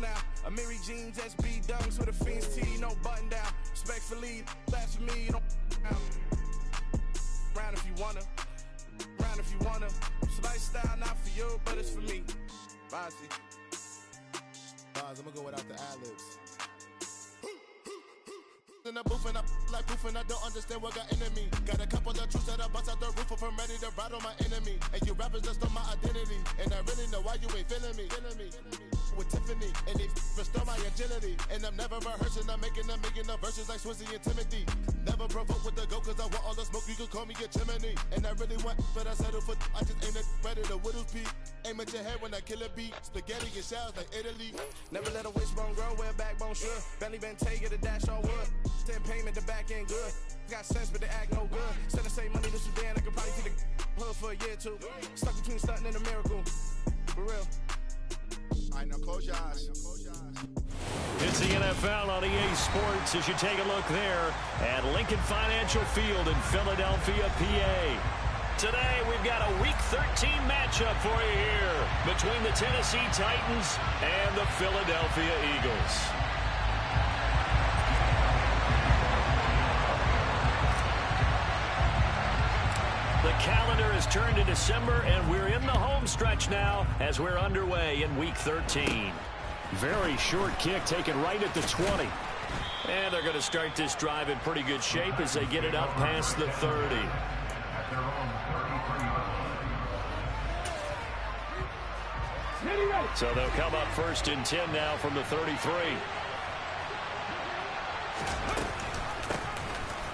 now. A Mary Jean, SB dunks with a Fiend's tee, no button down. Respectfully, that's for me, don't round if you wanna. Round if you wanna. It's a lifestyle, not for you, but it's for me. Bossy. I'm gonna go without the ad-libs. In the booth and I like proof and I don't understand what got into me. Got a couple of truths that I bust out the roof if I'm ready to ride on my enemy. And you rappers just stole my identity, and I really know why you ain't feeling me. With Tiffany, and they restore my agility. And I'm never rehearsing, I'm making the verses like Swizzy and Timothy. Never provoke with the go, cause I want all the smoke, you can call me a chimney. And I really want, but I settle for, I just aim it better the widow's peak. Aim at your head when I kill a beat. Spaghetti and shells like Italy. Never let a wishbone grow where a backbone should. Bentley Bentayga, the dash all wood. 10 payment, the back ain't good. Got sense, but they act no good. Instead of say money to Sudan, I could probably see the hood for a year or two. Stuck between stunting and a miracle. For real. I know, close your eyes. It's the NFL on EA Sports as you take a look there at Lincoln Financial Field in Philadelphia, PA. Today, we've got a Week 13 matchup for you here between the Tennessee Titans and the Philadelphia Eagles. The calendar has turned to December, and we're in the home stretch now as we're underway in Week 13. Very short kick taken right at the 20. And they're going to start this drive in pretty good shape as they get it up past the 30. So they'll come up 1st and 10 now from the 33.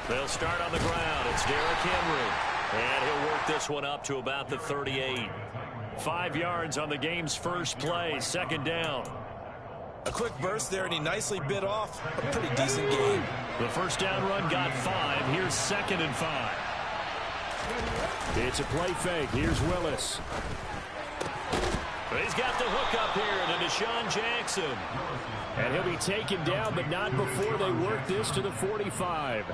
They'll start on the ground. It's Derrick Henry. And he'll work this one up to about the 38. 5 yards on the game's first play, 2nd down. A quick burst there, and he nicely bit off a pretty decent game. The first down run got 5. Here's 2nd and 5. It's a play fake. Here's Willis. He's got the hook up here to Deshaun Jackson. And he'll be taken down, but not before they work this to the 45.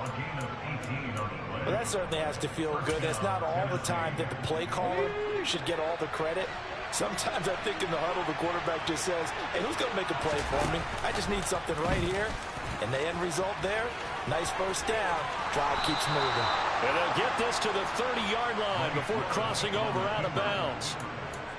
Well, that certainly has to feel good. It's not all the time that the play caller should get all the credit. Sometimes I think in the huddle, the quarterback just says, hey, who's going to make a play for me? I just need something right here. And the end result there, nice first down. Drive keeps moving. And they'll get this to the 30-yard line before crossing over out of bounds.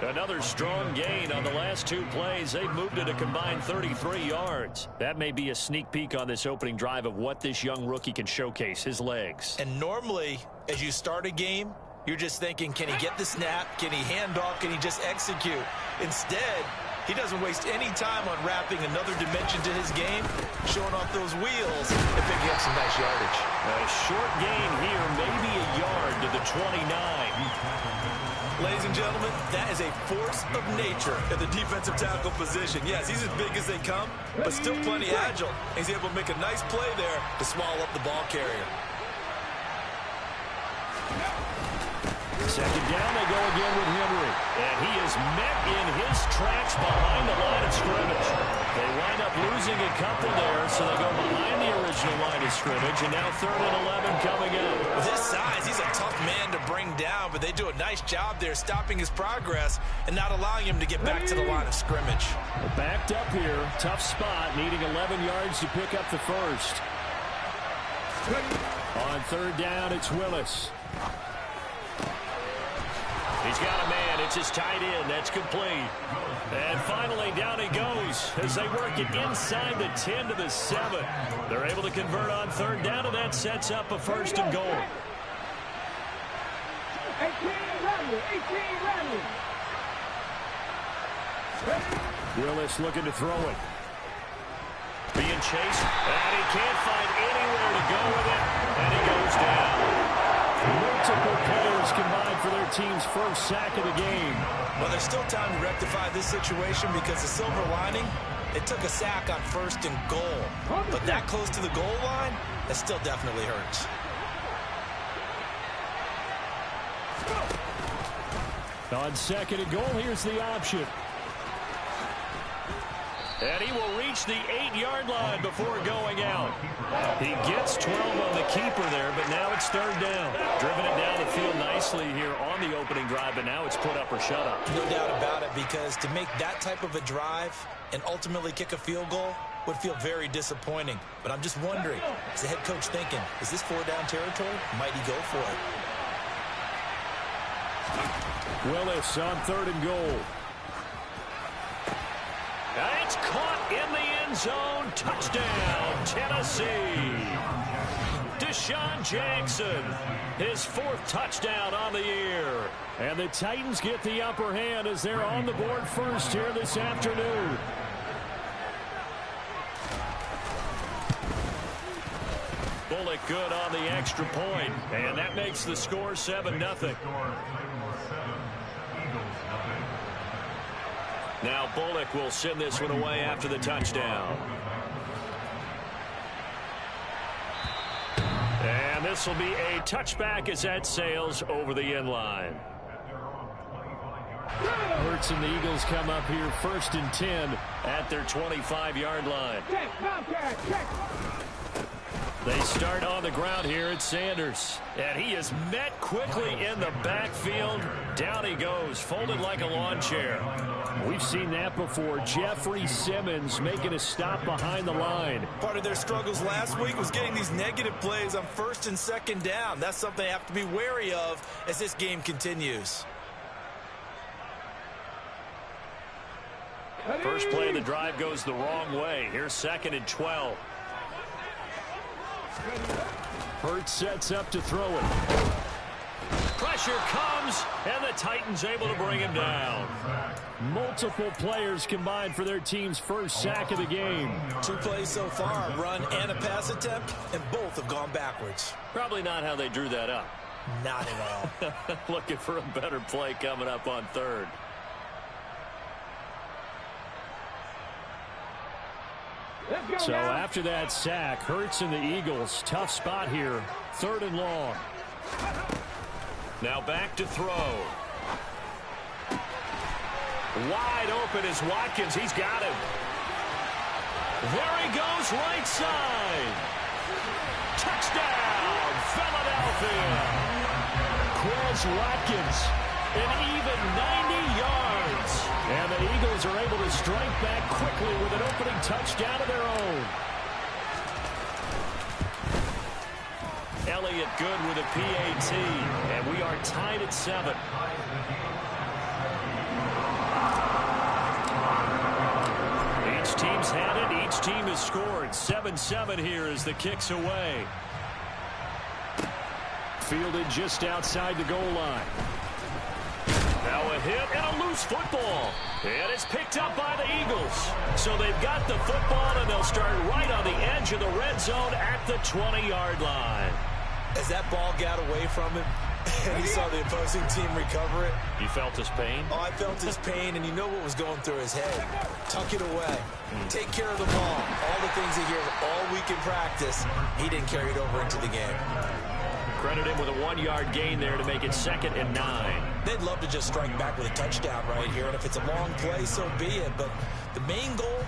Another strong gain on the last 2 plays. They've moved it a combined 33 yards. That may be a sneak peek on this opening drive of what this young rookie can showcase, his legs. And normally, as you start a game, you're just thinking, can he get the snap? Can he hand off? Can he just execute? Instead, he doesn't waste any time on wrapping another dimension to his game, showing off those wheels and picking up some nice yardage. A short gain here, maybe a yard to the 29. Ladies and gentlemen, that is a force of nature at the defensive tackle position. Yes, he's as big as they come, but still plenty agile. He's able to make a nice play there to swallow up the ball carrier. 2nd down, they go again with Henry. And he is met in his tracks behind the line of scrimmage. They wind up losing a couple there, so they go behind the original line of scrimmage. And now 3rd and 11 coming up. With his size, he's a tough man to bring down, but they do a nice job there stopping his progress and not allowing him to get back to the line of scrimmage. Backed up here, tough spot, needing 11 yards to pick up the first. On 3rd down, it's Willis. He's got a man. It's his tight end. That's complete. And finally, down he goes as they work it inside the 10 to the 7. They're able to convert on 3rd down, and that sets up a 1st and goal. 18 Willis looking to throw it. Being chased, and he can't find anywhere to go with it, and he goes down. Multiple players combined for their team's first sack of the game. Well, there's still time to rectify this situation because the silver lining, it took a sack on 1st and goal. But that close to the goal line, that still definitely hurts. On 2nd and goal, here's the option. And he will reach the 8-yard line before going out. He gets 12 on the keeper there, but now it's third down. Driven it down the field nicely here on the opening drive, but now it's put up or shut up. No doubt about it, because to make that type of a drive and ultimately kick a field goal would feel very disappointing. But I'm just wondering, is the head coach thinking, is this 4-down territory? Might he go for it? Willis on 3rd and goal. It's caught in the end zone. Touchdown, Tennessee. Deshaun Jackson, his 4th touchdown on the year. And the Titans get the upper hand as they're on the board first here this afternoon. Bullock good on the extra point, and that makes the score 7-0. Now Bullock will send this one away after the touchdown. And this will be a touchback as that sails over the end line. Hurts and the Eagles come up here 1st and 10 at their 25-yard line. They start on the ground here at Sanders. And he is met quickly in the backfield. Down he goes, folded like a lawn chair. We've seen that before. Jeffrey Simmons making a stop behind the line. Part of their struggles last week was getting these negative plays on 1st and 2nd down. That's something they have to be wary of as this game continues. First play of the drive goes the wrong way. Here's 2nd and 12. Hurts sets up to throw it. Pressure comes, and the Titans able to bring him down. Multiple players combined for their team's first sack of the game. 2 plays so far, a run and a pass attempt, and both have gone backwards. Probably not how they drew that up. Not at all. Looking for a better play coming up on 3rd. So after that sack, Hurts and the Eagles, tough spot here, 3rd and long. Now back to throw. Wide open is Watkins. He's got him. There he goes, right side. Touchdown, Philadelphia. Quez Watkins, an even 90 yards. And the Eagles are able to strike back quickly with an opening touchdown of their own. Elliott good with a PAT, and we are tied at 7. Each team's had it. Each team has scored. 7-7 here as the kick's away. Fielded just outside the goal line. Now a hit and a loose football. And it's picked up by the Eagles. So they've got the football, and they'll start right on the edge of the red zone at the 20-yard line. As that ball got away from him, and he saw the opposing team recover it. You felt his pain? Oh, I felt his pain, and you know what was going through his head. Tuck it away. Take care of the ball. All the things he hears all week in practice, he didn't carry it over into the game. Credit him with a 1-yard gain there to make it 2nd and 9. They'd love to just strike back with a touchdown right here, and if it's a long play, so be it. But the main goal,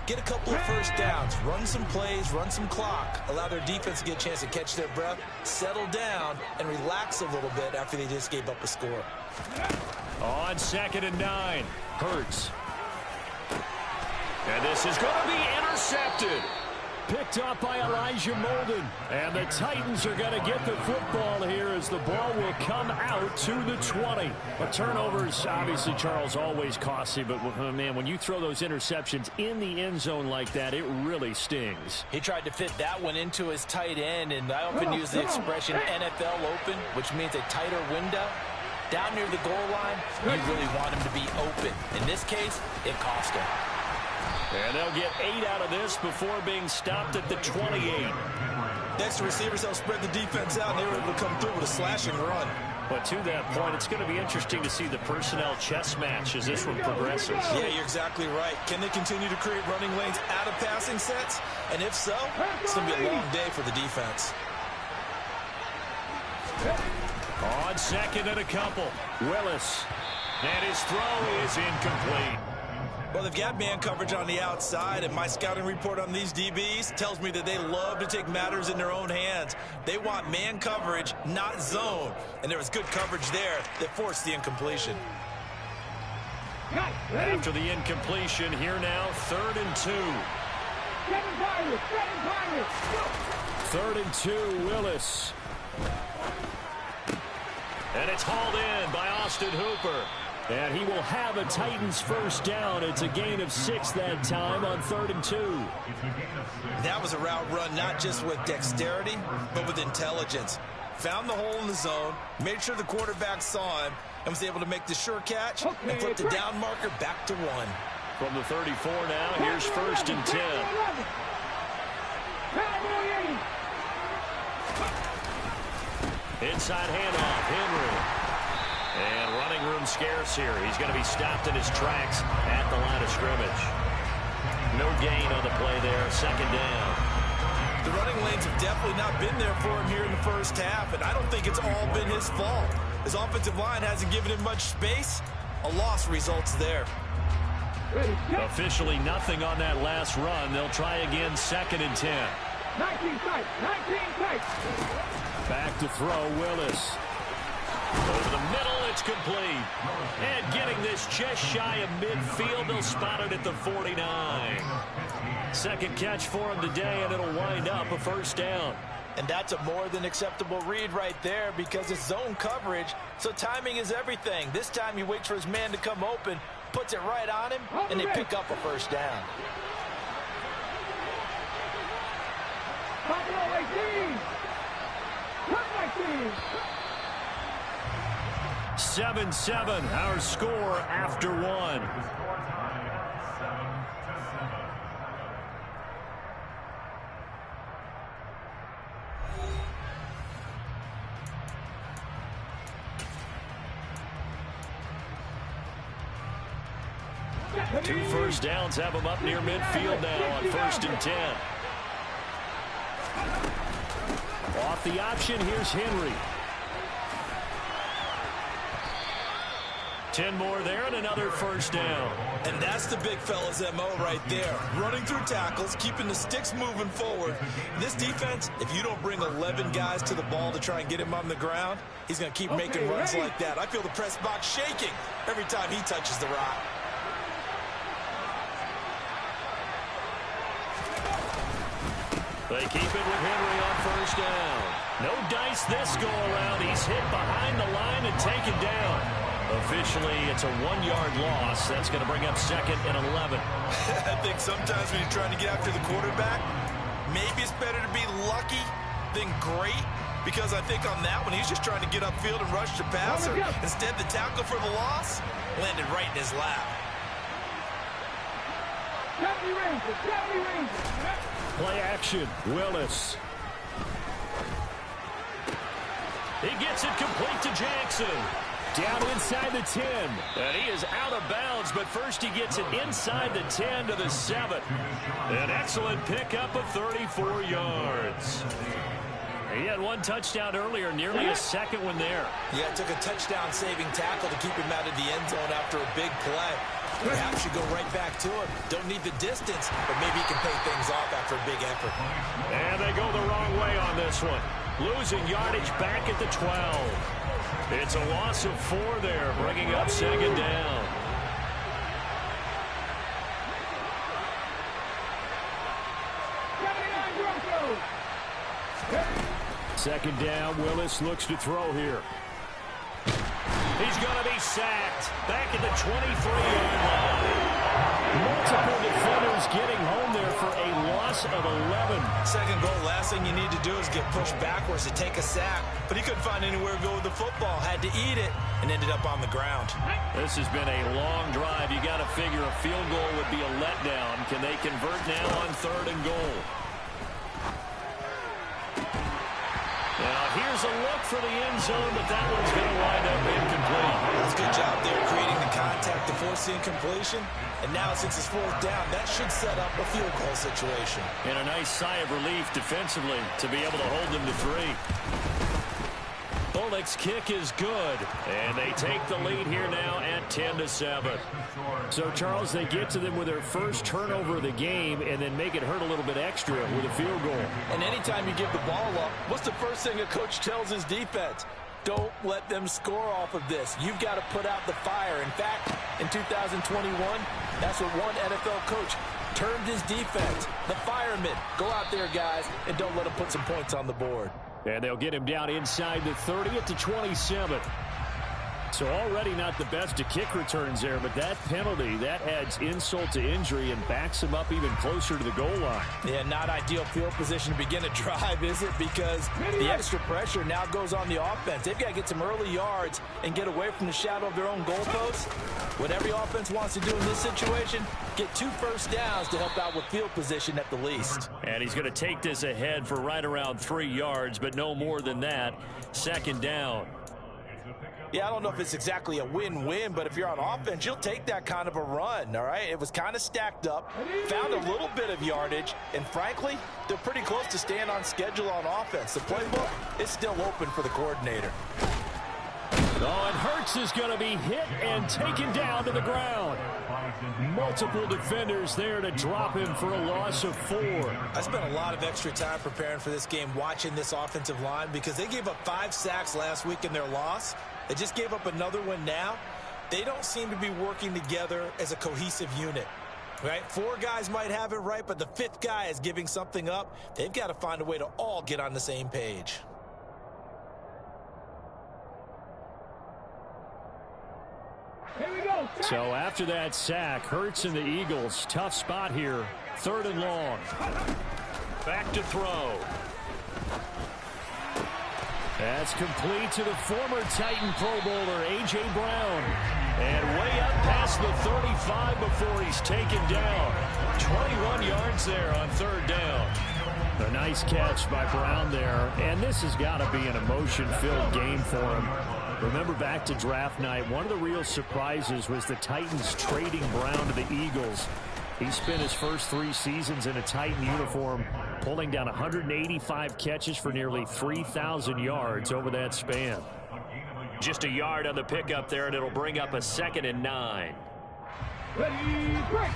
get a couple of first downs, run some plays, run some clock, allow their defense to get a chance to catch their breath, settle down, and relax a little bit after they just gave up a score. On 2nd and 9, Hurts. And this is going to be intercepted. Picked up by Elijah Molden. And the Titans are going to get the football here as the ball will come out to the 20. But turnovers, obviously, Charles, always costly. But, man, when you throw those interceptions in the end zone like that, it really stings. He tried to fit that one into his tight end, and I often use the expression NFL open, which means a tighter window. Down near the goal line, you really want him to be open. In this case, it cost him. And they'll get 8 out of this before being stopped at the 28. Next, the receivers helped spread the defense out, and they were able to come through with a slashing run. But to that point, it's going to be interesting to see the personnel chess match as this one progresses. Yeah, you're exactly right. Can they continue to create running lanes out of passing sets? And if so, it's going to be a long day for the defense. On 2nd and a couple, Willis. And his throw is incomplete. Well, they've got man coverage on the outside, and my scouting report on these DBs tells me that they love to take matters in their own hands. They want man coverage, not zone. And there was good coverage there that forced the incompletion. After the incompletion, here now, 3rd and 2. 3rd and 2, Willis. And it's hauled in by Austin Hooper. And he will have a Titans first down. It's a gain of 6 that time on 3rd and 2. That was a route run not just with dexterity, but with intelligence. Found the hole in the zone, made sure the quarterback saw him, and was able to make the sure catch and flip the down marker back to 1. From the 34 now, here's 1st and 10. Inside handoff, Henry. And running room scarce here. He's going to be stopped in his tracks at the line of scrimmage. No gain on the play there, 2nd down. The running lanes have definitely not been there for him here in the first half, and I don't think it's all been his fault. His offensive line hasn't given him much space. A loss results there. Officially nothing on that last run. They'll try again, 2nd and 10. 19 tight. Back to throw, Willis. Over the middle, it's complete. And getting this just shy of midfield, they'll spot it at the 49. 2nd catch for him today, and it'll wind up a 1st down. And that's a more than acceptable read right there because it's zone coverage, so timing is everything. This time he waits for his man to come open, puts it right on him, and they pick up a 1st down. 7-7, our score after 1. Two 1st downs have them up near midfield now on 1st and 10. Off the option, here's Henry. 10 more there and another 1st down. And that's the big fella's MO right there. Running through tackles, keeping the sticks moving forward. This defense, if you don't bring 11 guys to the ball to try and get him on the ground, he's going to keep making runs like that. I feel the press box shaking every time he touches the rock. They keep it with Henry on 1st down. No dice this go around. He's hit behind the line and taken down. Officially, it's a 1-yard loss. That's going to bring up 2nd and 11. I think sometimes when you're trying to get after the quarterback, maybe it's better to be lucky than great, because I think on that one, he's just trying to get upfield and rush the passer. Instead, the tackle for the loss landed right in his lap. Play action, Willis. He gets it complete to Jackson. Down inside the 10. And he is out of bounds, but first he gets it inside the 10 to the 7. An excellent pickup of 34 yards. He had 1 touchdown earlier, nearly a 2nd one there. Yeah, it took a touchdown-saving tackle to keep him out of the end zone after a big play. Perhaps you go right back to him. Don't need the distance, but maybe he can pay things off after a big effort. And they go the wrong way on this one. Losing yardage back at the 12. It's a loss of 4 there, bringing up 2nd down. Second down, Willis looks to throw here. He's going to be sacked back at the 23-yard line. Multiple defenders getting home there for a loss of 11. Second goal, last thing you need to do is get pushed backwards to take a sack. But he couldn't find anywhere to go with the football, had to eat it, and ended up on the ground. This has been a long drive. You got to figure a field goal would be a letdown. Can they convert now on 3rd and goal? Now, here's a look for the end zone, but that one's going to wind up incomplete. That's a good job there creating the contact to force the incompletion. And now, since it's 4th down, that should set up a field goal situation. And a nice sigh of relief defensively to be able to hold them to 3. Both Garlick's kick is good. And they take the lead here now at 10-7. So, Charles, they get to them with their first turnover of the game and then make it hurt a little bit extra with a field goal. And anytime you give the ball up, what's the first thing a coach tells his defense? Don't let them score off of this. You've got to put out the fire. In fact, in 2021, that's what one NFL coach termed his defense. The firemen. Go out there, guys, and don't let them put some points on the board. And they'll get him down inside the 30 at the 27. So already not the best of kick returns there, but that penalty, that adds insult to injury and backs him up even closer to the goal line. Yeah, not ideal field position to begin a drive, is it? Because the extra pressure now goes on the offense. They've got to get some early yards and get away from the shadow of their own goalposts. What every offense wants to do in this situation, get 2 first downs to help out with field position at the least. And he's going to take this ahead for right around 3 yards, but no more than that. 2nd down. Yeah, I don't know if it's exactly a win-win, but if you're on offense, you'll take that kind of a run, all right? It was kind of stacked up, found a little bit of yardage, and frankly, they're pretty close to staying on schedule on offense. The playbook is still open for the coordinator. Oh, and Hurts is going to be hit and taken down to the ground. Multiple defenders there to drop him for a loss of 4. I spent a lot of extra time preparing for this game watching this offensive line because they gave up 5 sacks last week in their loss. They just gave up another one now. They don't seem to be working together as a cohesive unit. Right? 4 guys might have it right, but the 5th guy is giving something up. They've got to find a way to all get on the same page. So after that sack, Hurts and the Eagles, tough spot here. 3rd and long. Back to throw. That's complete to the former Titan Pro Bowler, A.J. Brown. And way up past the 35 before he's taken down. 21 yards there on 3rd down. A nice catch by Brown there. And this has got to be an emotion-filled game for him. Remember back to draft night, one of the real surprises was the Titans trading Brown to the Eagles. He spent his first 3 seasons in a Titan uniform, pulling down 185 catches for nearly 3,000 yards over that span. Just a yard on the pickup there, and it'll bring up a 2nd and 9. Ready, break.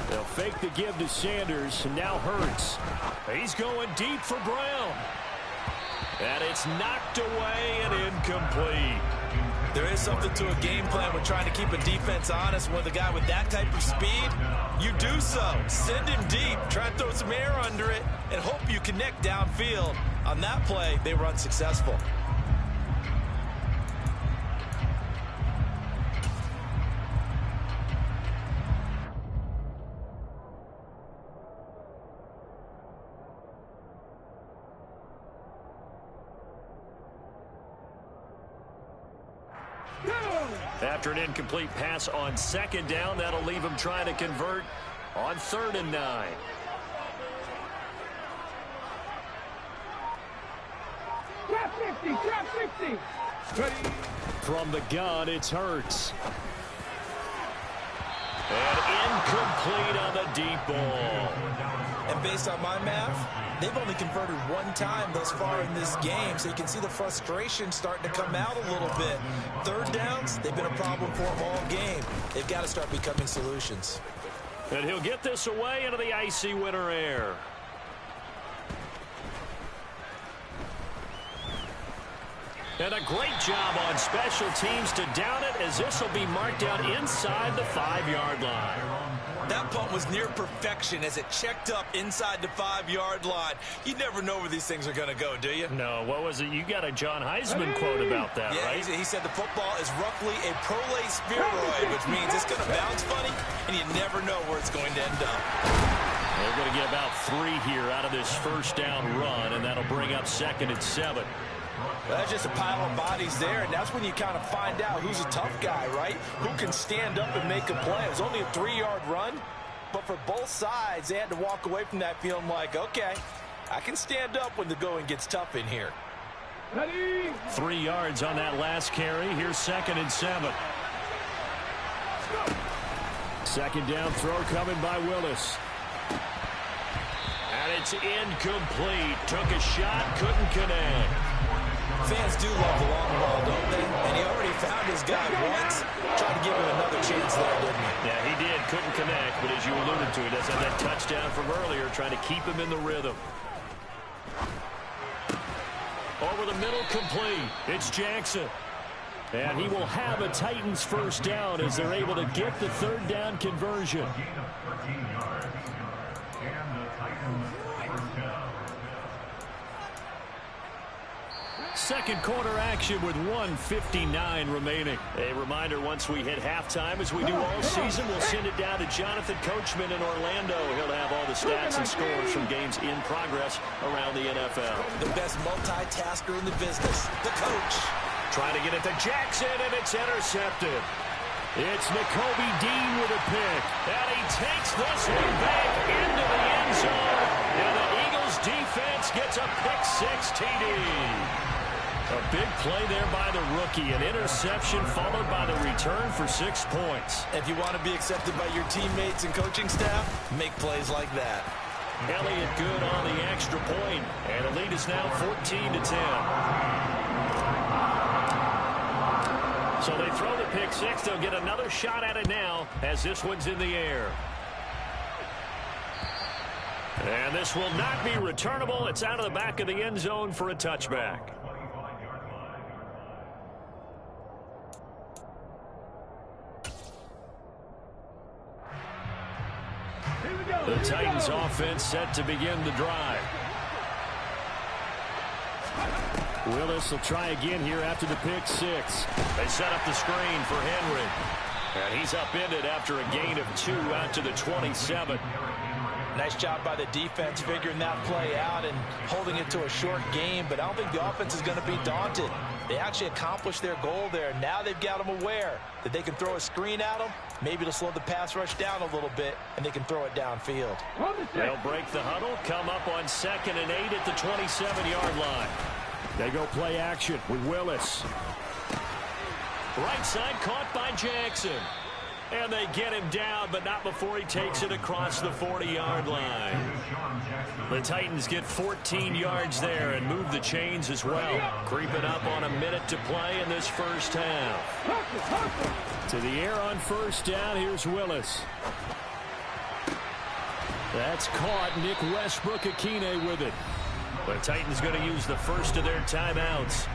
They'll fake the give to Sanders, and now Hurts. He's going deep for Brown. And it's knocked away and incomplete. There is something to a game plan with trying to keep a defense honest. With a guy with that type of speed, you do so. Send him deep, try and throw some air under it, and hope you connect downfield. On that play, they were unsuccessful. After an incomplete pass on 2nd down, that'll leave him trying to convert on 3rd and 9. Trap 50, trap 50. Ready. From the gun, it's Hurts. And incomplete on the deep ball. And based on my math, they've only converted 1 time thus far in this game, so you can see the frustration starting to come out a little bit. 3rd downs, they've been a problem for them all game. They've got to start becoming solutions. And he'll get this away into the icy winter air. And a great job on special teams to down it, as this will be marked out inside the 5-yard line. That punt was near perfection as it checked up inside the 5-yard line. You never know where these things are going to go, do you? No, what was it? You got a John Heisman quote about that, yeah, right? He said the football is roughly a prolate spheroid, which means it's going to bounce funny, and you never know where it's going to end up. They're going to get about 3 here out of this 1st down run, and that'll bring up 2nd and 7. Well, that's just a pile of bodies there, and that's when you kind of find out who's a tough guy, right? Who can stand up and make a play. It was only a 3-yard run, but for both sides, they had to walk away from that feeling like, okay, I can stand up when the going gets tough in here. Ready. 3 yards on that last carry. Here's 2nd and 7. 2nd down throw coming by Willis. And it's incomplete. Took a shot, couldn't connect. Fans do love the long ball, don't they? And he already found his guy once. Tried to give him another chance there, didn't he? Yeah, he did. Couldn't connect, but as you alluded to, he does have that touchdown from earlier, trying to keep him in the rhythm. Over the middle, complete. It's Jackson. And he will have a Titans first down as they're able to get the third down conversion. Second quarter action with 1:59 remaining. A reminder, once we hit halftime, as we do all season, we'll send it down to Jonathan Coachman in Orlando. He'll have all the stats and scores from games in progress around the NFL. The best multitasker in the business, the coach. Trying to get it to Jackson, and it's intercepted. It's Nakobe Dean with a pick, and he takes this one back into the end zone, and the Eagles defense gets a pick-six TD. A big play there by the rookie, an interception followed by the return for 6 points. If you want to be accepted by your teammates and coaching staff, make plays like that. Elliott good on the extra point, and the lead is now 14-10. So they throw the pick six. They'll get another shot at it now as this one's in the air. And this will not be returnable. It's out of the back of the end zone for a touchback. The Titans offense set to begin the drive. Willis will try again here after the pick six. They set up the screen for Henry. And he's upended after a gain of 2 out to the 27. Nice job by the defense figuring that play out and holding it to a short game, but I don't think the offense is going to be daunted. They actually accomplished their goal there. Now they've got them aware that they can throw a screen at them, maybe to slow the pass rush down a little bit, and they can throw it downfield. They'll break the huddle, come up on 2nd and 8 at the 27-yard line. They go play action with Willis. Right side caught by Jackson. And they get him down, but not before he takes it across the 40-yard line. The Titans get 14 yards there and move the chains as well. Creeping up on a minute to play in this first half. To the air on first down, here's Willis. That's caught. Nick Westbrook-Akine with it. The Titans going to use the first of their timeouts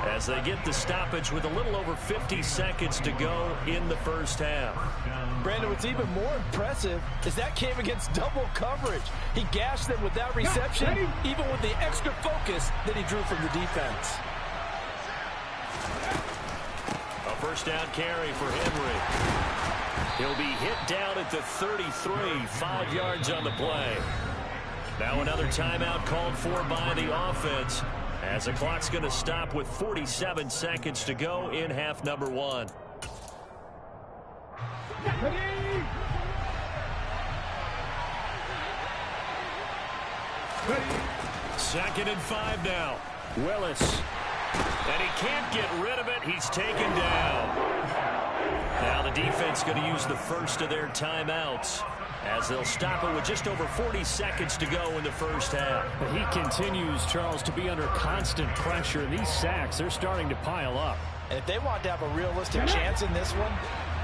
as they get the stoppage with a little over 50 seconds to go in the first half. Brandon, what's even more impressive is that came against double coverage. He gashed them with that reception, even with the extra focus that he drew from the defense. A first down carry for Henry. He'll be hit down at the 33, 5 yards on the play. Now another timeout called for by the offense, as the clock's going to stop with 47 seconds to go in half number 1. Second and 5 now. Willis. And he can't get rid of it. He's taken down. Now the defense going to use the first of their timeouts, as they'll stop it with just over 40 seconds to go in the first half. He continues, Charles, to be under constant pressure. These sacks, they're starting to pile up. And if they want to have a realistic chance in this one,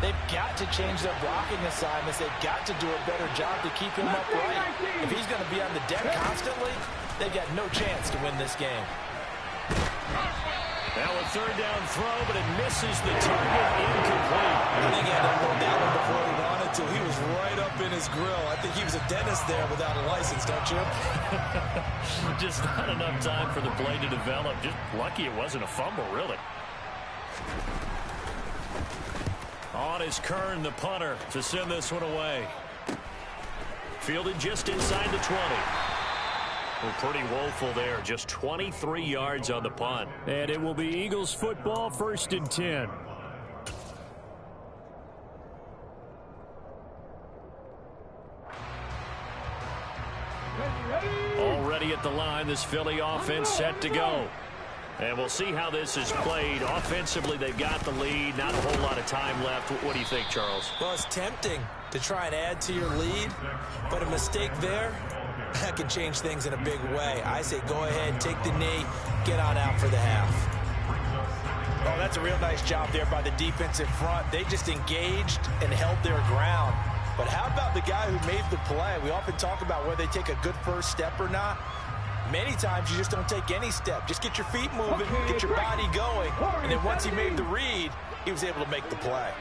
they've got to change their blocking assignments. They've got to do a better job to keep him upright. If he's going to be on the deck constantly, they've got no chance to win this game. Now a third down throw, but it misses the target, incomplete. I think he had to hold that one before he wanted to. He was right up in his grill. I think he was a dentist there without a license, don't you? Just not enough time for the play to develop. Just lucky it wasn't a fumble, really. On is Kern, the punter, to send this one away. Fielded just inside the 20. Well, pretty woeful there. Just 23 yards on the punt. And it will be Eagles football, 1st and 10. Already at the line, this Philly offense set to go. And we'll see how this is played. Offensively, they've got the lead. Not a whole lot of time left. What do you think, Charles? Well, it's tempting to try and add to your lead, but a mistake there that can change things in a big way. I say go ahead, take the knee, get on out for the half. Oh, that's a real nice job there by the defensive front. They just engaged and held their ground. But how about the guy who made the play? We often talk about whether they take a good first step or not. Many times you just don't take any step. Just get your feet moving, get your body going, and then once he made the read, he was able to make the play.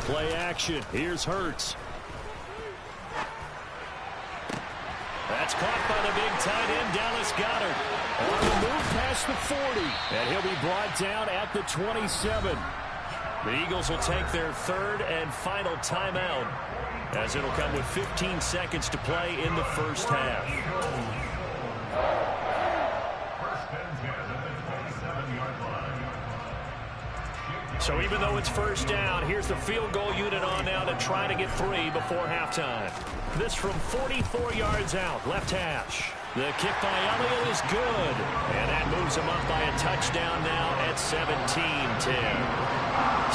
Play action. Here's Hurts. That's caught by the big tight end, Dallas Goedert. On the move past the 40. And he'll be brought down at the 27. The Eagles will take their third and final timeout, as it'll come with 15 seconds to play in the first half. So even though it's first down, here's the field goal unit on now to try to get 3 before halftime. This from 44 yards out, left hash. The kick by Elliott is good, and that moves him up by a touchdown now at 17-10.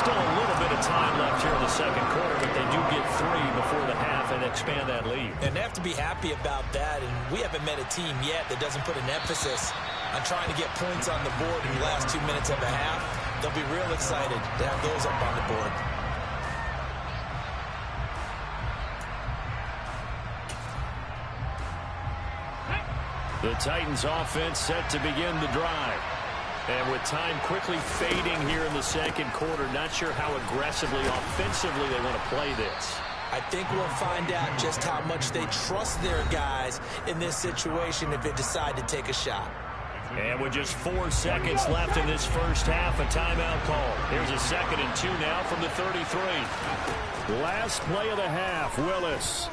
Still a little bit of time left here in the second quarter, but they do get 3 before the half and expand that lead. And they have to be happy about that, and we haven't met a team yet that doesn't put an emphasis on trying to get points on the board in the last 2 minutes of a half. They'll be real excited to have those up on the board. The Titans offense set to begin the drive. And with time quickly fading here in the second quarter, not sure how aggressively, offensively they want to play this. I think we'll find out just how much they trust their guys in this situation if they decide to take a shot. And with just 4 seconds left in this first half, a timeout call. Here's a 2nd and 2 now from the 33. Last play of the half, Willis.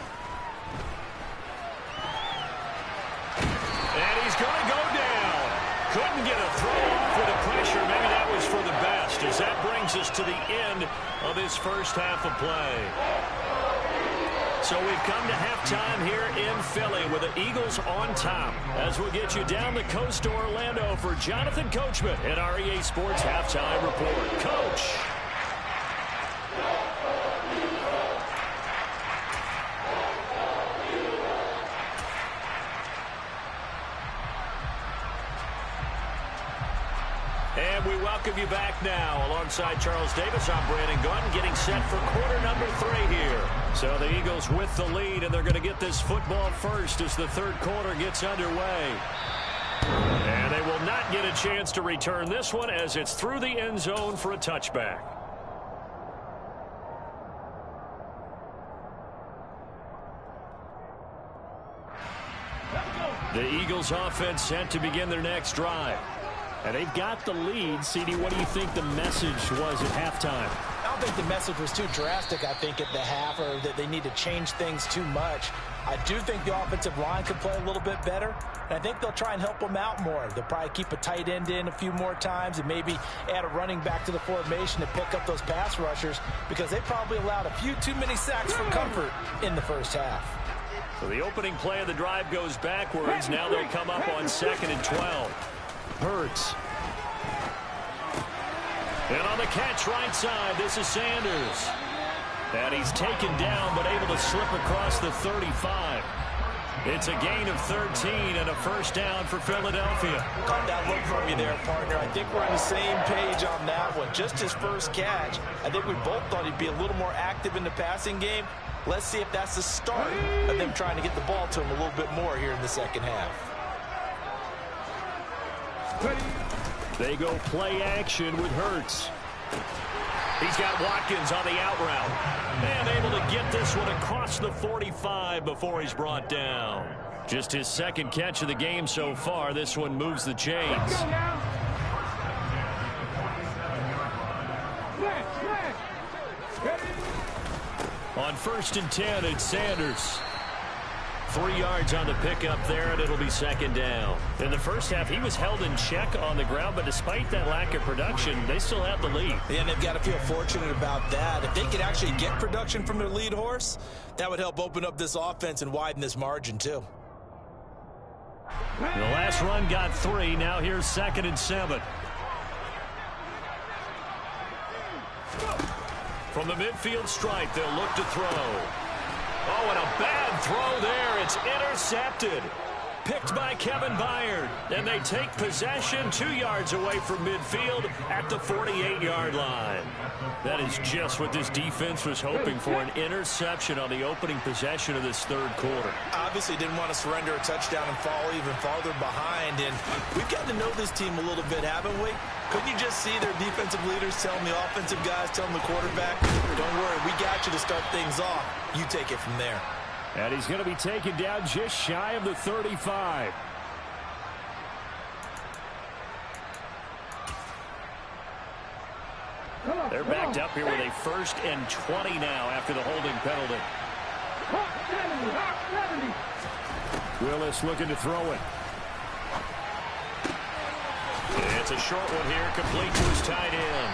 And he's going to go down. Couldn't get a throw off with the pressure. Maybe that was for the best, as that brings us to the end of this first half of play. So we've come to halftime here in Philly with the Eagles on top, as we'll get you down the coast to Orlando for Jonathan Coachman at our EA Sports Halftime Report. Coach. And we welcome you back now. Alongside Charles Davis, I'm Brandon Gunn, getting set for quarter number 3 here. So the Eagles with the lead, and they're going to get this football first as the third quarter gets underway. And they will not get a chance to return this one, as it's through the end zone for a touchback. The Eagles offense set to begin their next drive. And they've got the lead. CD, what do you think the message was at halftime? I don't think the message was too drastic, I think, at the half, or that they need to change things too much. I do think the offensive line could play a little bit better, and I think they'll try and help them out more. They'll probably keep a tight end in a few more times and maybe add a running back to the formation to pick up those pass rushers, because they probably allowed a few too many sacks for comfort in the first half. So the opening play of the drive goes backwards. Now they'll come up on 2nd and 12. Hurts. And on the catch right side, this is Sanders. And he's taken down, but able to slip across the 35. It's a gain of 13 and a first down for Philadelphia. Caught that look from you there, partner. I think we're on the same page on that one. Just his first catch. I think we both thought he'd be a little more active in the passing game. Let's see if that's the start of them trying to get the ball to him a little bit more here in the second half. They go play action with Hurts. He's got Watkins on the out route. And able to get this one across the 45 before he's brought down. Just his second catch of the game so far. This one moves the chains. On 1st and 10, it's Sanders. 3 yards on the pickup there, and it'll be 2nd down. In the first half, he was held in check on the ground, but despite that lack of production, they still have the lead. Yeah, and they've got to feel fortunate about that. If they could actually get production from their lead horse, that would help open up this offense and widen this margin, too. The last run got 3. Now here's 2nd and 7. From the midfield stripe, they'll look to throw. Oh, and a bad throw there. It's intercepted. Picked by Kevin Byard. And they take possession 2 yards away from midfield at the 48-yard line. That is just what this defense was hoping for, an interception on the opening possession of this third quarter. Obviously didn't want to surrender a touchdown and fall even farther behind. And we've gotten to know this team a little bit, haven't we? Couldn't you just see their defensive leaders telling the offensive guys, telling the quarterback, don't worry, we got you to start things off. You take it from there. And he's going to be taken down just shy of the 35. They're backed up here with a 1st and 20 now after the holding penalty. Willis looking to throw it. It's a short one here, complete to his tight end.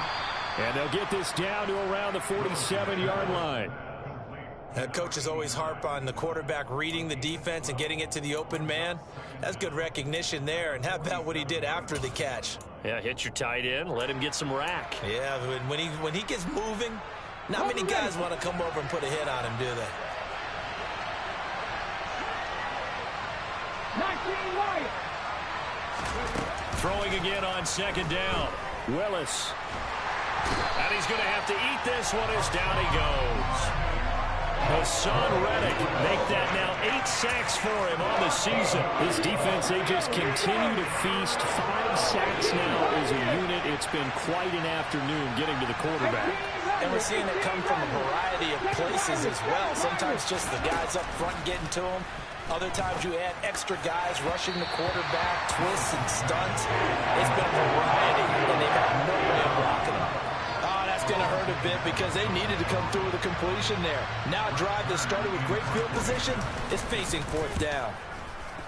And they'll get this down to around the 47-yard line. Coaches always harp on the quarterback reading the defense and getting it to the open man. That's good recognition there. And how about what he did after the catch? Yeah, hit your tight end, let him get some rack. Yeah, when he gets moving, not many guys want to come over and put a hit on him, do they? 19 right. Throwing again on 2nd down. Willis. And he's going to have to eat this one as down he goes. Hassan Reddick make that now 8 sacks for him on the season. This defense, they just continue to feast. 5 sacks now as a unit. It's been quite an afternoon getting to the quarterback. And we're seeing it come from a variety of places as well. Sometimes just the guys up front getting to him. Other times you add extra guys rushing the quarterback, twists and stunts. It's been a variety, and they've had no way of blocking them. Going to hurt a bit because they needed to come through with a completion there. Now a drive that started with great field position is facing 4th down.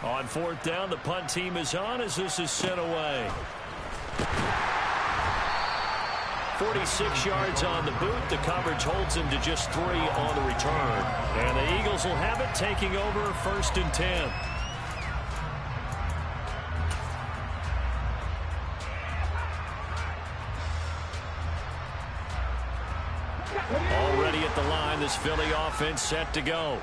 On 4th down, the punt team is on as this is sent away. 46 yards on the boot. The coverage holds him to just 3 on the return. And the Eagles will have it, taking over 1st and 10. Already at the line, this Philly offense set to go.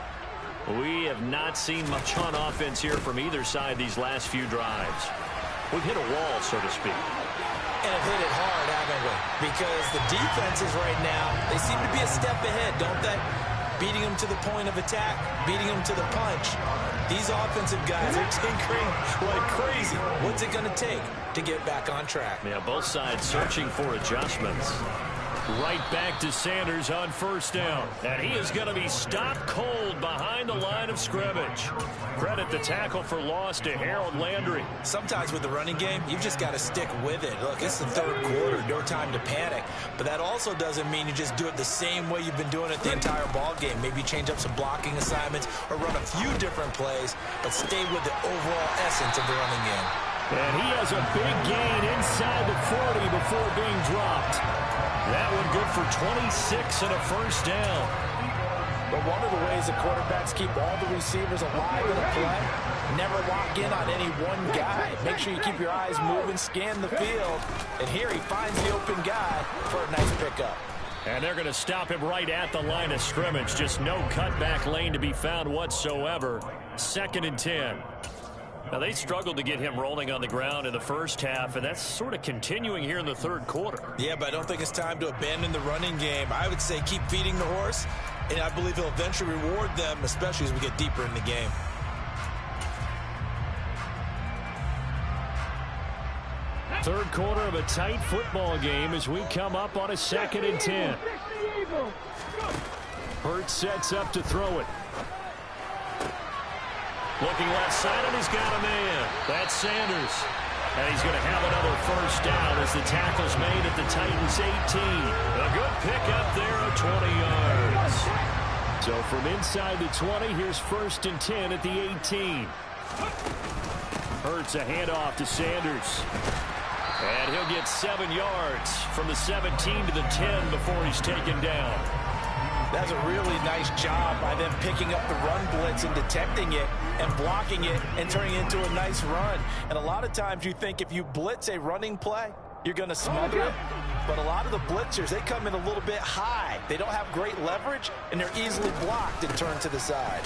We have not seen much on offense here from either side these last few drives. We've hit a wall, so to speak. And have hit it hard, haven't we? Because the defenses right now, they seem to be a step ahead, don't they? Beating them to the point of attack, beating them to the punch. These offensive guys are tinkering like crazy. What's it going to take to get back on track? Yeah, both sides searching for adjustments. Right back to Sanders on 1st down. And he is going to be stopped cold behind the line of scrimmage. Credit the tackle for loss to Harold Landry. Sometimes with the running game, you've just got to stick with it. Look, it's the 3rd quarter, no time to panic. But that also doesn't mean you just do it the same way you've been doing it the entire ball game. Maybe change up some blocking assignments or run a few different plays, but stay with the overall essence of the running game. And he has a big gain inside the 40 before being dropped. That one good for 26 and a 1st down. But one of the ways the quarterbacks keep all the receivers alive in a play, never lock in on any one guy. Make sure you keep your eyes moving, scan the field. And here he finds the open guy for a nice pickup. And they're going to stop him right at the line of scrimmage. Just no cutback lane to be found whatsoever. 2nd and 10. Now, they struggled to get him rolling on the ground in the first half, and that's sort of continuing here in the 3rd quarter. Yeah, but I don't think it's time to abandon the running game. I would say keep feeding the horse, and I believe he'll eventually reward them, especially as we get deeper in the game. Third quarter of a tight football game as we come up on a 2nd and 10. Hurts sets up to throw it. Looking left side, and he's got a man. That's Sanders. And he's going to have another 1st down as the tackle's made at the Titans' 18. A good pickup there of 20 yards. So from inside the 20, here's 1st and 10 at the 18. Hurts a handoff to Sanders. And he'll get 7 yards from the 17 to the 10 before he's taken down. That's a really nice job by them picking up the run blitz and detecting it and blocking it and turning it into a nice run. And a lot of times you think if you blitz a running play, you're going to smother it. But a lot of the blitzers, they come in a little bit high. They don't have great leverage, and they're easily blocked and turned to the side.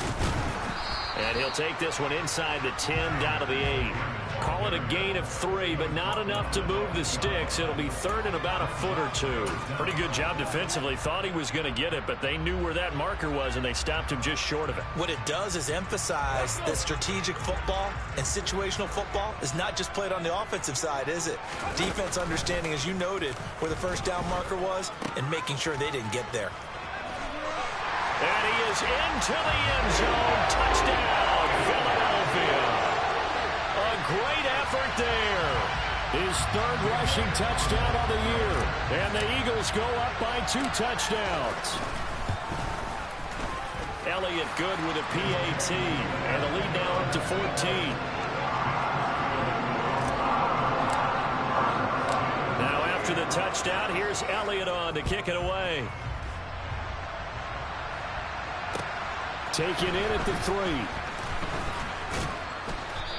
And he'll take this one inside the 10, down to the 8. Call it a gain of 3, but not enough to move the sticks. It'll be third and about a foot or two. Pretty good job defensively. Thought he was going to get it, but they knew where that marker was, and they stopped him just short of it. What it does is emphasize that strategic football and situational football is not just played on the offensive side, is it? Defense understanding, as you noted, where the first down marker was and making sure they didn't get there. And he is into the end zone. Touchdown, Philadelphia. A great effort there. His third rushing touchdown of the year. And the Eagles go up by 2 touchdowns. Elliott good with a PAT. And the lead now up to 14. Now after the touchdown, here's Elliott on to kick it away. Taken in at the 3.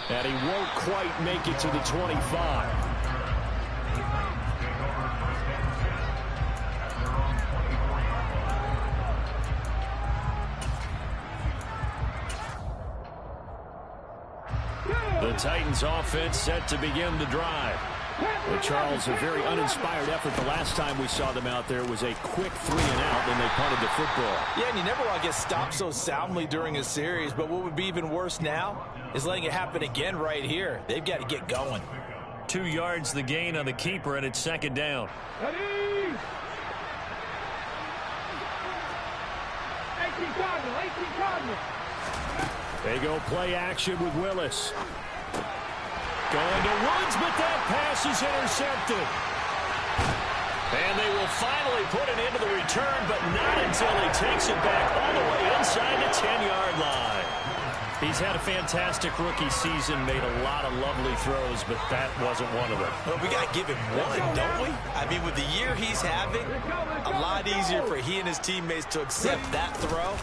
And he won't quite make it to the 25. The Titans offense set to begin the drive. Well, Charles, a very uninspired effort. The last time we saw them out there was a quick 3 and out, and they punted the football. Yeah, and you never want to get stopped so soundly during a series, but what would be even worse now is letting it happen again right here. They've got to get going. 2 yards the gain on the keeper, and it's second down. Ready? 18 Cardinal. They go play action with Willis. Going to Woods, but that pass is intercepted. And they will finally put it into the return, but not until he takes it back all the way inside the 10-yard line. He's had a fantastic rookie season, made a lot of lovely throws, but that wasn't one of them. Well, we got to give him one, don't we? I mean, with the year he's having, a lot easier for he and his teammates to accept that throw,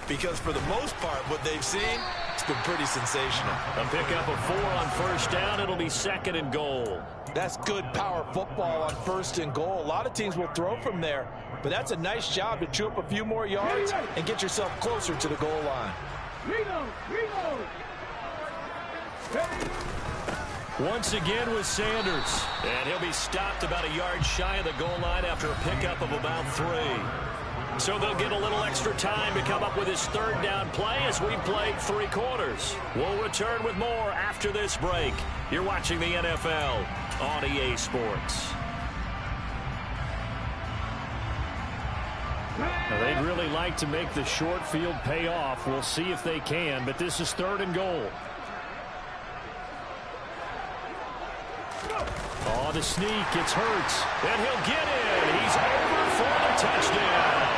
because for the most part, what they've seen, it's been pretty sensational. A pickup of 4 on first down. It'll be second and goal. That's good power football on first and goal. A lot of teams will throw from there, but that's a nice job to chew up a few more yards and get yourself closer to the goal line. Once again with Sanders. And he'll be stopped about a yard shy of the goal line after a pickup of about 3. So they'll get a little extra time to come up with his third down play as we play 3 quarters. We'll return with more after this break. You're watching the NFL on EA Sports. Now, they'd really like to make the short field pay off. We'll see if they can, but this is third and goal. Oh, the sneak. It's Hurts. And he'll get in. He's over for the touchdown.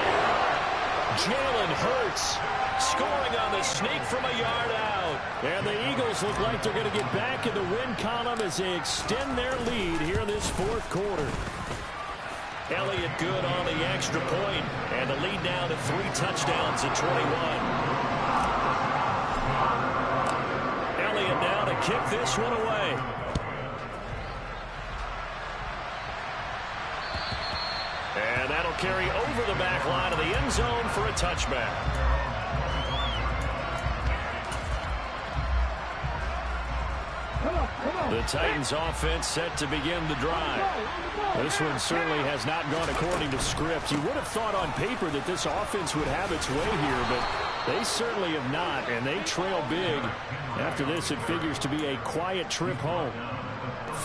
Jalen Hurts scoring on the sneak from a yard out. And the Eagles look like they're going to get back in the win column as they extend their lead here in this fourth quarter. Elliott good on the extra point, and the lead now to 3 touchdowns at 21. Elliott now to kick this one away. And that'll carry over the back line of the end zone for a touchback. The Titans offense set to begin the drive. This one certainly has not gone according to script. You would have thought on paper that this offense would have its way here, but they certainly have not, and they trail big. After this, it figures to be a quiet trip home.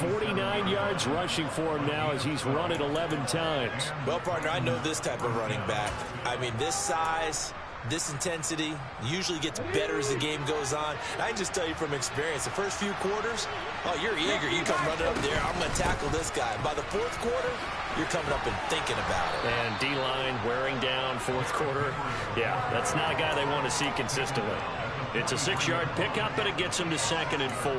49 yards rushing for him now as he's run it 11 times. Well, partner, I know this type of running back. I mean, this size, this intensity usually gets better as the game goes on. I can just tell you from experience, the first few quarters, oh, you're eager. You come running up there, I'm going to tackle this guy. By the fourth quarter, you're coming up and thinking about it. And D-line wearing down fourth quarter. Yeah, that's not a guy they want to see consistently. It's a 6-yard pickup, but it gets him to second and 4.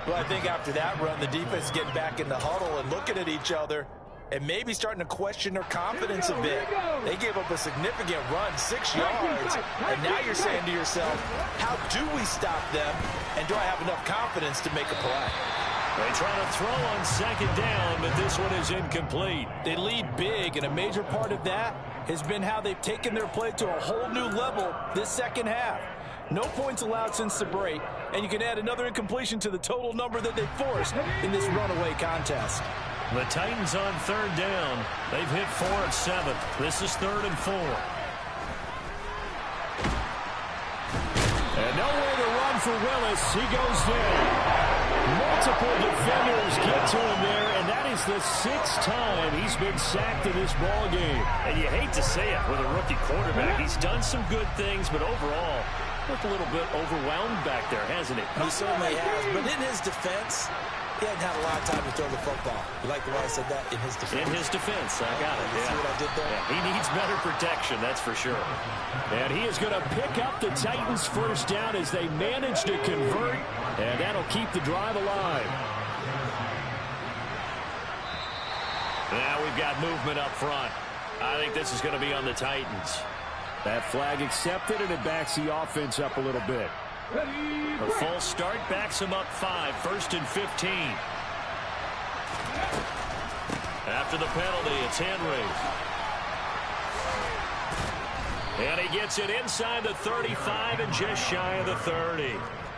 Well, I think after that run, the defense getting back in the huddle and looking at each other and maybe starting to question their confidence a bit. They gave up a significant run, 6 yards, and now you're saying to yourself, how do we stop them, and do I have enough confidence to make a play? They try to throw on second down, but this one is incomplete. They lead big, and a major part of that has been how they've taken their play to a whole new level this second half. No points allowed since the break, and you can add another incompletion to the total number that they forced in this runaway contest. The Titans on third down. They've hit 4 of 7. This is 3rd and 4. And nowhere to run for Willis. He goes down. Multiple defenders get to him there, and that is the 6th time he's been sacked in this ball game. And you hate to say it with a rookie quarterback. He's done some good things, but overall, looked a little bit overwhelmed back there, hasn't he? He certainly has, but in his defense, he hasn't had a lot of time to throw the football. You like the way I said that? In his defense. In his defense. I got it. You see what I did there? Yeah, he needs better protection, that's for sure. And he is going to pick up the Titans' first down as they manage to convert, and that'll keep the drive alive. Now we've got movement up front. I think this is going to be on the Titans. That flag accepted, and it backs the offense up a little bit. A false start backs him up 5, 1st and 15. After the penalty, it's Henry. And he gets it inside the 35 and just shy of the 30.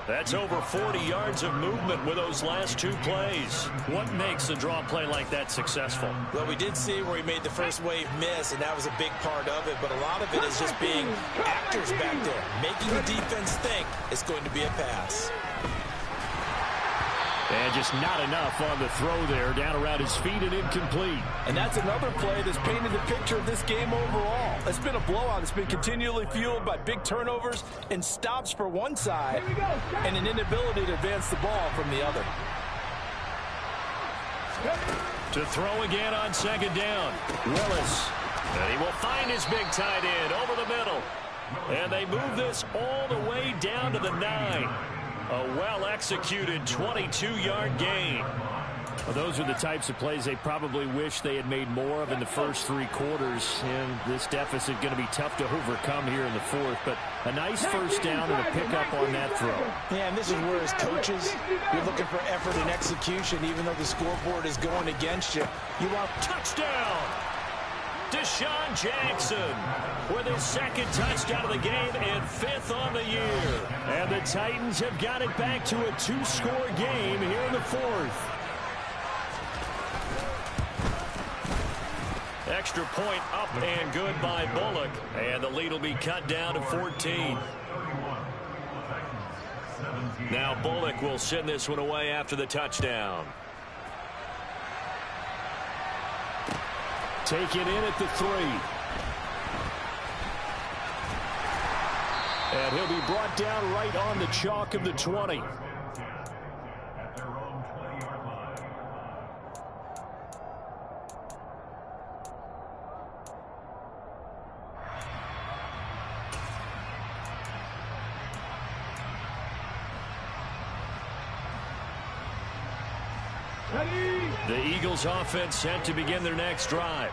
That's over 40 yards of movement with those last 2 plays. What makes a draw play like that successful? Well, we did see where he made the first wave miss, and that was a big part of it. But a lot of it is just being actors back there, making the defense think it's going to be a pass. And just not enough on the throw there, down around his feet and incomplete. And that's another play that's painted the picture of this game overall. It's been a blowout. It's been continually fueled by big turnovers and stops for one side and an inability to advance the ball from the other. To throw again on second down. Willis. And he will find his big tight end over the middle. And they move this all the way down to the 9. A well-executed 22-yard gain. Well, those are the types of plays they probably wish they had made more of in the first 3 quarters. And this deficit going to be tough to overcome here in the 4th. But a nice first down and a pickup on that throw. Yeah, and this is where as coaches, you're looking for effort and execution. Even though the scoreboard is going against you, you want touchdown. Deshaun Jackson with his 2nd touchdown of the game and 5th on the year. And the Titans have got it back to a 2-score game here in the 4th. Extra point up and good by Bullock. And the lead will be cut down to 14. Now Bullock will send this one away after the touchdown. Taken in at the 3. And he'll be brought down right on the chalk of the 20. The Eagles offense set to begin their next drive.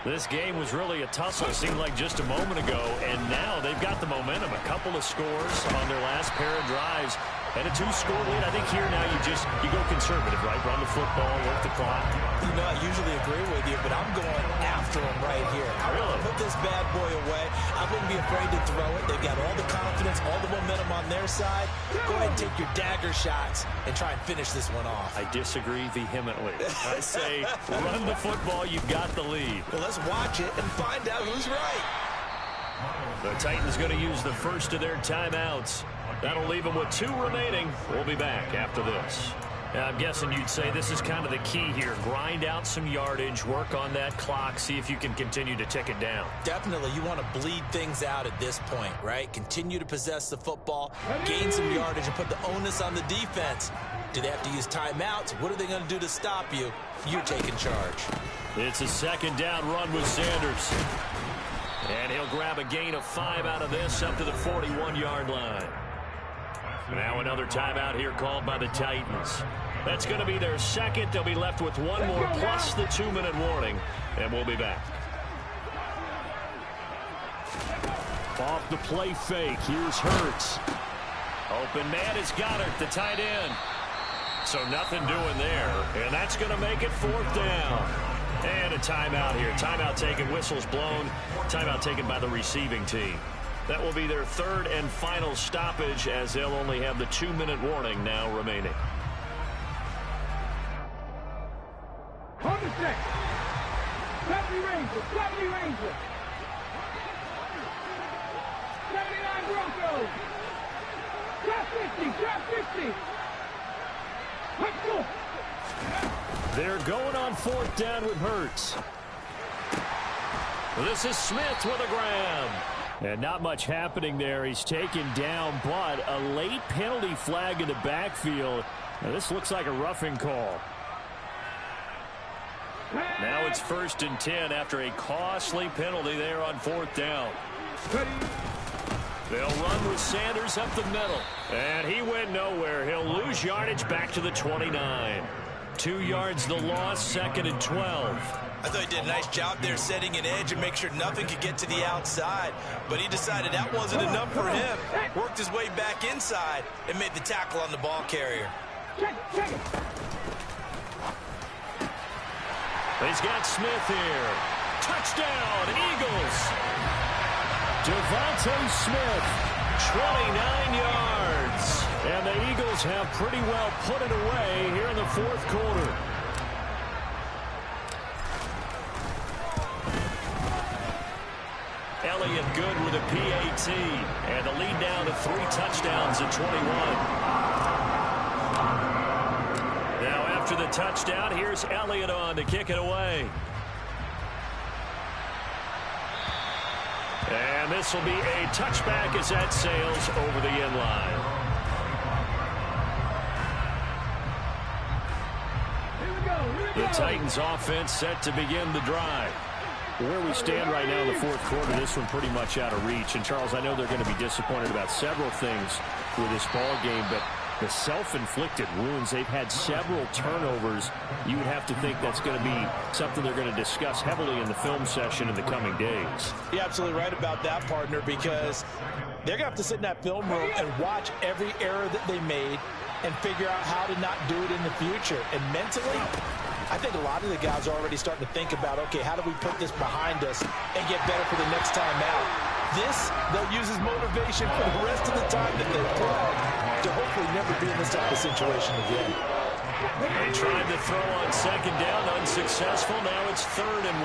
This game was really a tussle, seemed like just a moment ago, and now they've got the momentum. A couple of scores on their last pair of drives, and a 2-score lead. I think here now you go conservative, right? Run the football, work the clock. You know, I usually agree with you, but I'm going after him right here. I want to put this bad boy away. I wouldn't be afraid to throw it. They've got all the confidence, all the momentum on their side. Go ahead and take your dagger shots and try and finish this one off. I disagree vehemently. I say run the football. You've got the lead. Well, let's watch it and find out who's right. The Titans going to use the first of their timeouts. That'll leave them with 2 remaining. We'll be back after this. Now, I'm guessing you'd say this is kind of the key here. Grind out some yardage, work on that clock, see if you can continue to tick it down. Definitely. You want to bleed things out at this point, right? Continue to possess the football, gain some yardage, and put the onus on the defense. Do they have to use timeouts? What are they going to do to stop you? You're taking charge. It's a 2nd down run with Sanders. And he'll grab a gain of 5 out of this up to the 41-yard line. Now another timeout here called by the Titans. That's going to be their 2nd. They'll be left with 1 more plus the 2-minute warning. And we'll be back. Off the play fake. Here's Hurts. Open man is Goddard, the tight end. So nothing doing there, and that's going to make it 4th down. And a timeout here. Timeout taken, whistles blown. Timeout taken by the receiving team. That will be their 3rd and final stoppage, as they'll only have the 2-minute warning now remaining. On the set. 70 Rangers. 70 Rangers. 79 Broncos. Drop 50. Drop 50. Let's go. They're going on 4th down with Hurts. This is Smith with a grab. And not much happening there. He's taken down, but a late penalty flag in the backfield. Now, this looks like a roughing call. Now it's 1st and 10 after a costly penalty there on 4th down. They'll run with Sanders up the middle. And he went nowhere. He'll lose yardage back to the 29. 2 yards the loss, 2nd and 12. I thought he did a nice job there setting an edge and make sure nothing could get to the outside. But he decided that wasn't enough for him. Worked his way back inside and made the tackle on the ball carrier. He's got Smith here. Touchdown, Eagles. Devontae Smith, 29 yards. And the Eagles have pretty well put it away here in the 4th quarter. Elliott good with a PAT. And the lead down to 3 touchdowns at 21. Now after the touchdown, here's Elliott on to kick it away. And this will be a touchback as that sails over the end line. The Titans offense set to begin the drive. Where we stand right now in the 4th quarter, this one pretty much out of reach. And, Charles, I know they're going to be disappointed about several things with this ball game, but the self-inflicted wounds, they've had several turnovers. You would have to think that's going to be something they're going to discuss heavily in the film session in the coming days. You're absolutely right about that, partner, because they're going to have to sit in that film room and watch every error that they made and figure out how to not do it in the future. And mentally, I think a lot of the guys are already starting to think about, okay, how do we put this behind us and get better for the next time out? This, they'll use as motivation for the rest of the time that they play to hopefully never be in this type of situation again. They tried to throw on 2nd down, unsuccessful. Now it's 3rd and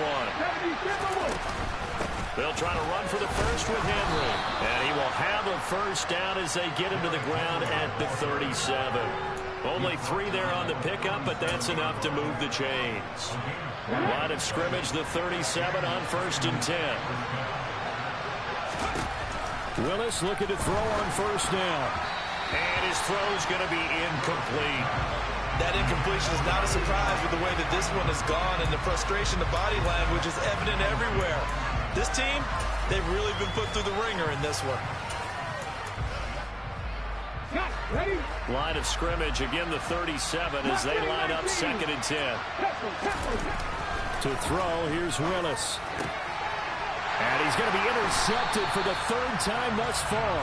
1. They'll try to run for the first with Henry. And he will have a 1st down as they get him to the ground at the 37. Only 3 there on the pickup, but that's enough to move the chains. Line of scrimmage, the 37 on 1st and 10. Willis looking to throw on 1st down. And his throw's going to be incomplete. That incompletion is not a surprise with the way that this one has gone, and the frustration, the body language is evident everywhere. This team, they've really been put through the ringer in this one. Line of scrimmage, again the 37 as they line up 2nd and 10. To throw, here's Willis. And he's going to be intercepted for the 3rd time thus far.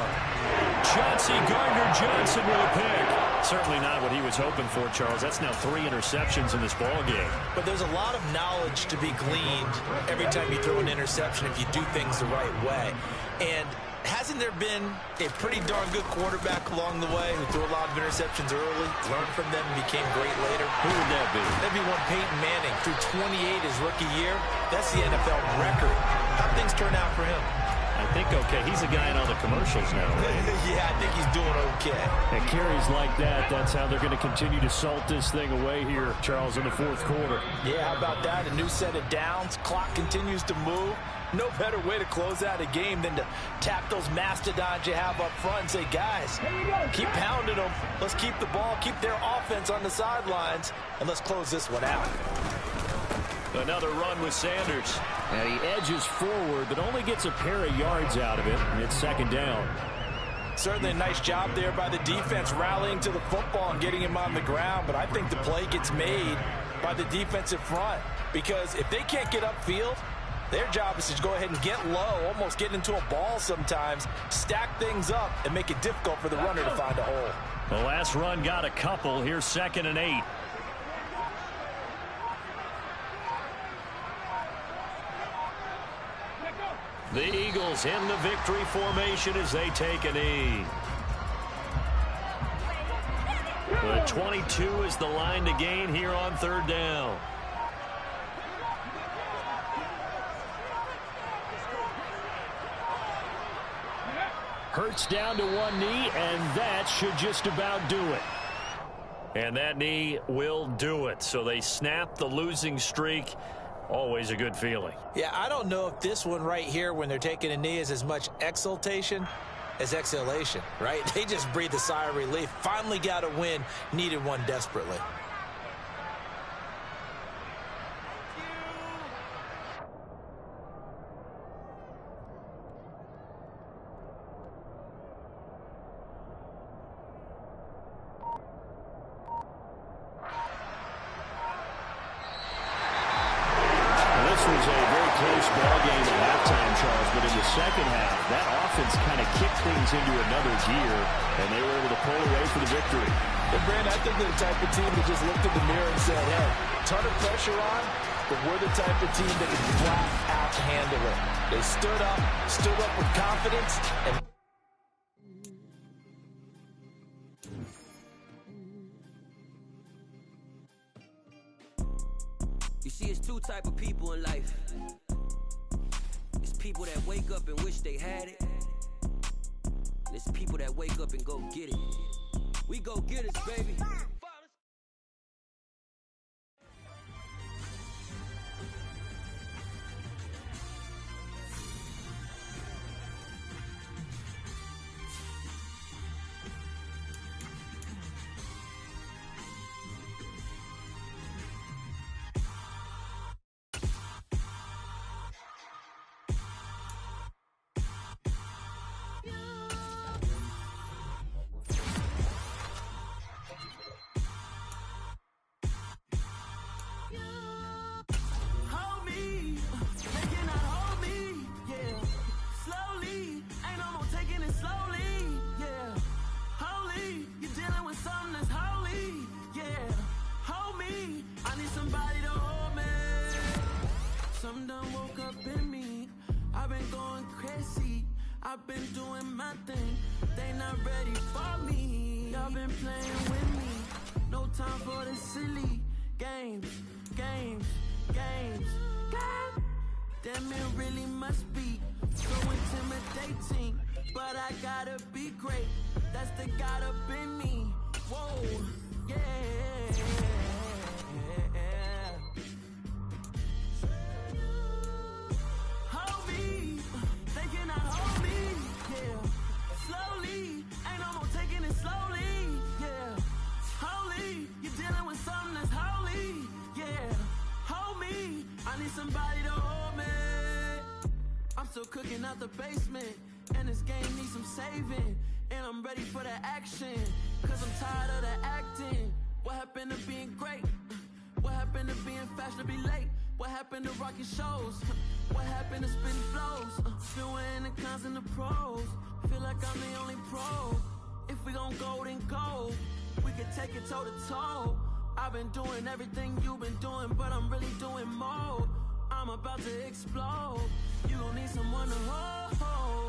Chauncey Gardner-Johnson with a pick. Certainly not what he was hoping for, Charles. That's now 3 interceptions in this ball game. But there's a lot of knowledge to be gleaned every time you throw an interception if you do things the right way. And hasn't there been a pretty darn good quarterback along the way who threw a lot of interceptions early, learned from them, and became great later? Who would that be? That'd be one Peyton Manning. Threw 28 his rookie year. That's the NFL record. How'd things turn out for him? I think okay. He's a guy in all the commercials now, right? Yeah, I think he's doing okay. And carries like that, that's how they're going to continue to salt this thing away here, Charles, in the 4th quarter. Yeah, how about that? A new set of downs. Clock continues to move. No better way to close out a game than to tap those mastodons you have up front and say, guys, keep pounding them. Let's keep the ball, keep their offense on the sidelines, and let's close this one out. Another run with Sanders. And he edges forward, but only gets a pair of yards out of it, and it's 2nd down. Certainly a nice job there by the defense rallying to the football and getting him on the ground, but I think the play gets made by the defensive front, because if they can't get upfield, their job is to go ahead and get low, almost get into a ball sometimes, stack things up, and make it difficult for the runner to find a hole. The last run got a couple. Here's 2nd and 8. The Eagles in the victory formation as they take a knee. The 22 is the line to gain here on 3rd down. Hurts down to one knee, and that should just about do it. And that knee will do it. So they snap the losing streak. Always a good feeling. Yeah, I don't know if this one right here when they're taking a knee is as much exultation as exhalation, right? They just breathe a sigh of relief. Finally got a win. Needed one desperately. Second half, that offense kind of kicked things into another gear, and they were able to pull away for the victory. And Brandon, I think they're the type of team that just looked in the mirror and said, hey, ton of pressure on, but we're the type of team that can flat out handle it. They stood up with confidence, and you see, it's two type of people in life. It's people that wake up and wish they had it. And it's people that wake up and go get it. We go get it, baby. I've been doing my thing, they not ready for me. Y'all been playing with me, no time for the silly games. God damn, it really must be so intimidating, but I gotta be great, that's the God up in me. Whoa, yeah. Hold me, they cannot hold me. Slowly, ain't no more taking it slowly, yeah. Holy, you're dealing with something that's holy, yeah. Hold me, I need somebody to hold me. I'm still cooking out the basement, and this game needs some saving. And I'm ready for the action, cause I'm tired of the acting. What happened to being great? What happened to being fashionably late? What happened to rocking shows? What happened to spitting flows? Still wearing the cons and the pros. Feel like I'm the only pro. If we gon' go, then go. We could take it toe to toe. I've been doing everything you've been doing, but I'm really doing more. I'm about to explode. You gon' need someone to hold.